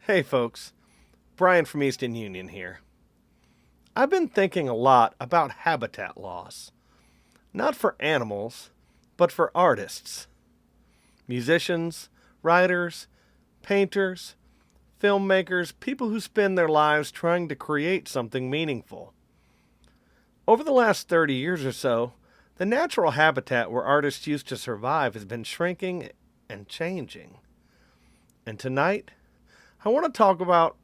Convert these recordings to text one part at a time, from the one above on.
Hey folks, Brian from Easton Union here. I've been thinking a lot about habitat loss. Not for animals, but for artists. Musicians, writers, painters, filmmakers, people who spend their lives trying to create something meaningful. Over the last 30 years or so, the natural habitat where artists used to survive has been shrinking and changing. And tonight, I want to talk about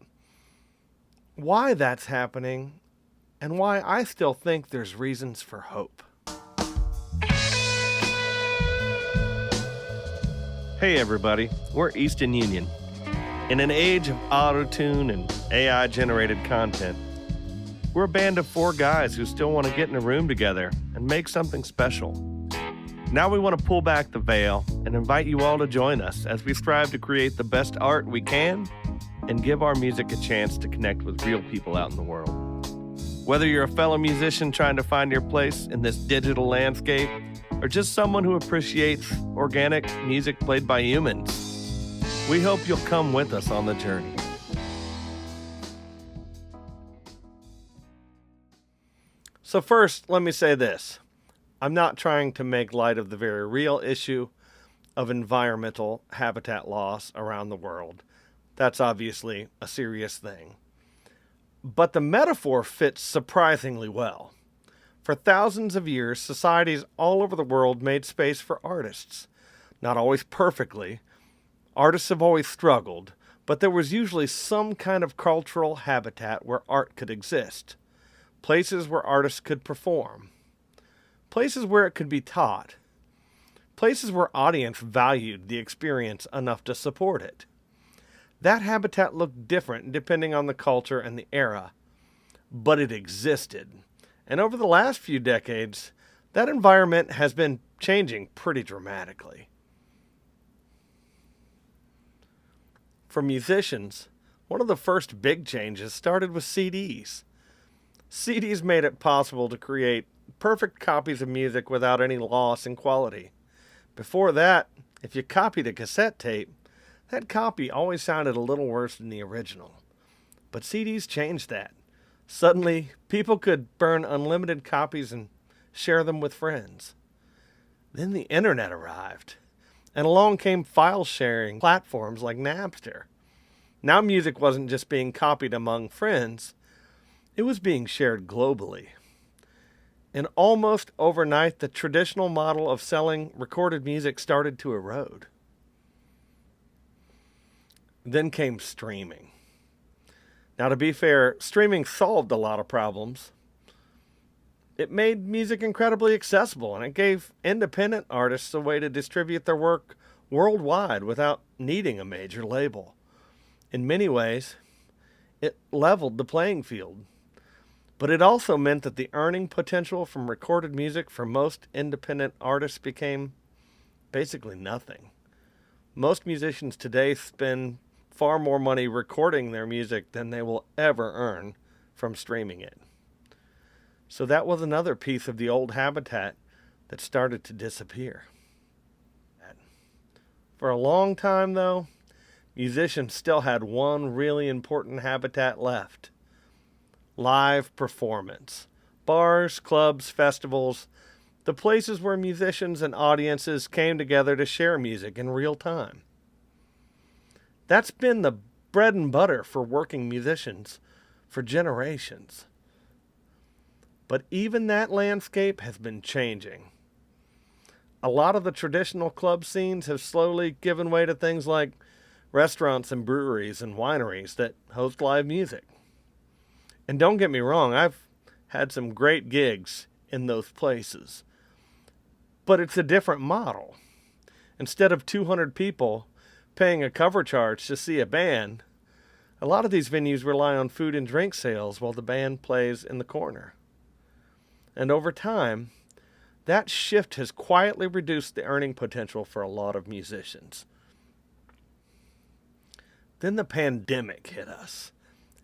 why that's happening and why I still think there's reasons for hope. Hey everybody, we're Easton Union. In an age of auto-tune and AI-generated content, we're a band of 4 guys who still want to get in a room together and make something special. Now we want to pull back the veil and invite you all to join us as we strive to create the best art we can and give our music a chance to connect with real people out in the world. Whether you're a fellow musician trying to find your place in this digital landscape, or just someone who appreciates organic music played by humans, we hope you'll come with us on the journey. So first, let me say this. I'm not trying to make light of the very real issue of environmental habitat loss around the world. That's obviously a serious thing. But the metaphor fits surprisingly well. For thousands of years, societies all over the world made space for artists. Not always perfectly. Artists have always struggled, but there was usually some kind of cultural habitat where art could exist. Places where artists could perform. Places where it could be taught. Places where audience valued the experience enough to support it. That habitat looked different depending on the culture and the era, but it existed. And over the last few decades, that environment has been changing pretty dramatically. For musicians, one of the first big changes started with CDs. CDs made it possible to create perfect copies of music without any loss in quality. Before that, if you copied a cassette tape, that copy always sounded a little worse than the original. But CDs changed that. Suddenly, people could burn unlimited copies and share them with friends. Then the internet arrived, and along came file sharing platforms like Napster. Now music wasn't just being copied among friends, it was being shared globally. And almost overnight, the traditional model of selling recorded music started to erode. Then came streaming. Now, to be fair, streaming solved a lot of problems. It made music incredibly accessible, and it gave independent artists a way to distribute their work worldwide without needing a major label. In many ways, it leveled the playing field. But it also meant that the earning potential from recorded music for most independent artists became basically nothing. Most musicians today spend far more money recording their music than they will ever earn from streaming it. So that was another piece of the old habitat that started to disappear. For a long time, though, musicians still had one really important habitat left. Live performance. Bars, clubs, festivals, the places where musicians and audiences came together to share music in real time. That's been the bread and butter for working musicians for generations. But even that landscape has been changing. A lot of the traditional club scenes have slowly given way to things like restaurants and breweries and wineries that host live music. And don't get me wrong, I've had some great gigs in those places. But it's a different model. Instead of 200 people paying a cover charge to see a band, a lot of these venues rely on food and drink sales while the band plays in the corner. And over time, that shift has quietly reduced the earning potential for a lot of musicians. Then the pandemic hit us.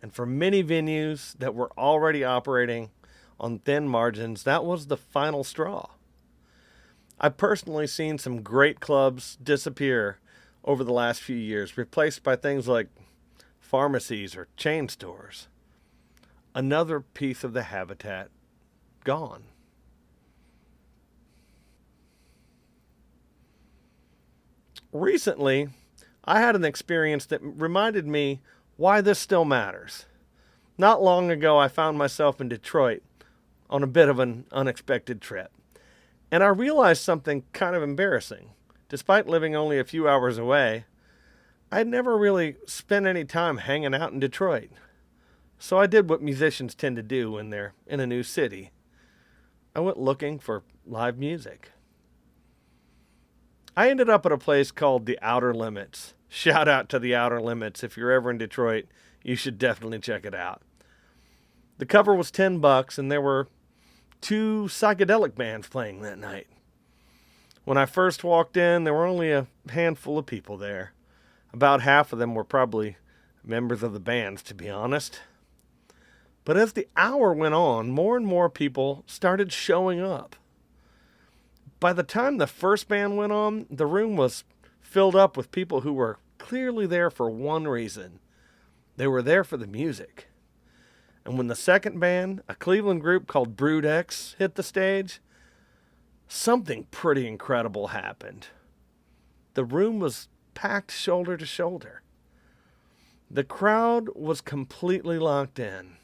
And for many venues that were already operating on thin margins, that was the final straw. I've personally seen some great clubs disappear over the last few years, replaced by things like pharmacies, or chain stores. Another piece of the habitat gone. Recently, I had an experience that reminded me why this still matters. Not long ago, I found myself in Detroit on a bit of an unexpected trip. And I realized something kind of embarrassing. Despite living only a few hours away, I'd never really spent any time hanging out in Detroit. So I did what musicians tend to do when they're in a new city. I went looking for live music. I ended up at a place called the Outer Limits. Shout out to the Outer Limits. If you're ever in Detroit, you should definitely check it out. The cover was $10 and there were 2 psychedelic bands playing that night. When I first walked in, there were only a handful of people there. About half of them were probably members of the bands, to be honest. But as the hour went on, more and more people started showing up. By the time the first band went on, the room was filled up with people who were clearly there for one reason. They were there for the music. And when the second band, a Cleveland group called Brood X, hit the stage, something pretty incredible happened. The room was packed shoulder to shoulder. The crowd was completely locked in.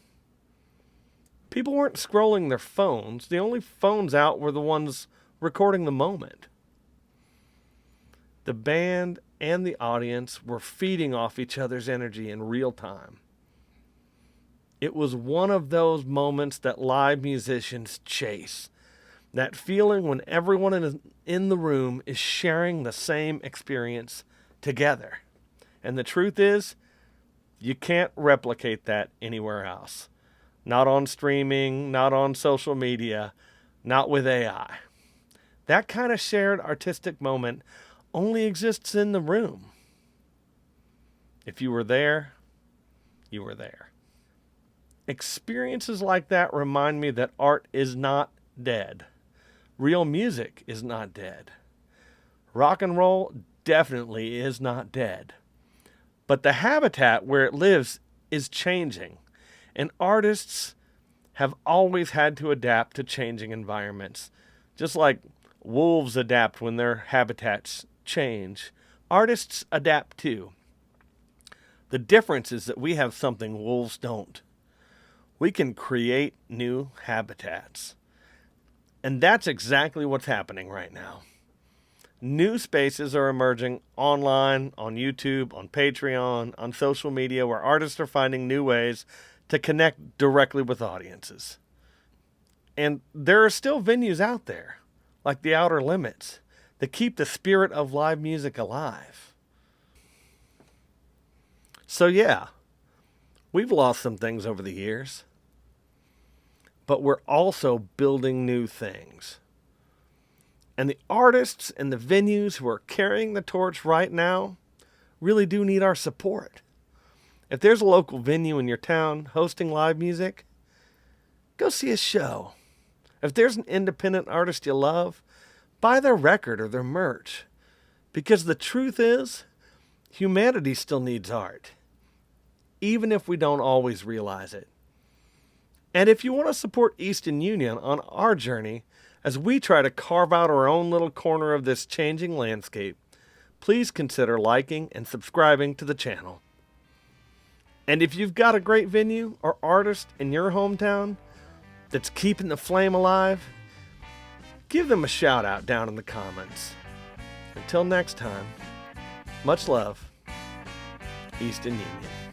People weren't scrolling their phones. The only phones out were the ones recording the moment. The band and the audience were feeding off each other's energy in real time. It was one of those moments that live musicians chase. That feeling when everyone in the room is sharing the same experience together. And the truth is, you can't replicate that anywhere else. Not on streaming, not on social media, not with AI. That kind of shared artistic moment only exists in the room. If you were there, you were there. Experiences like that remind me that art is not dead. Real music is not dead. Rock and roll definitely is not dead. But the habitat where it lives is changing. And artists have always had to adapt to changing environments. Just like wolves adapt when their habitats change, artists adapt too. The difference is that we have something wolves don't. We can create new habitats. And that's exactly what's happening right now. New spaces are emerging online, on YouTube, on Patreon, on social media, where artists are finding new ways to connect directly with audiences. And there are still venues out there, like the Outer Limits, that keep the spirit of live music alive. So yeah, we've lost some things over the years, but we're also building new things. And the artists and the venues who are carrying the torch right now really do need our support. If there's a local venue in your town hosting live music, go see a show. If there's an independent artist you love, buy their record or their merch. Because the truth is, humanity still needs art, even if we don't always realize it. And if you want to support Easton Union on our journey, as we try to carve out our own little corner of this changing landscape, please consider liking and subscribing to the channel. And if you've got a great venue or artist in your hometown that's keeping the flame alive, give them a shout out down in the comments. Until next time, much love, Easton Union.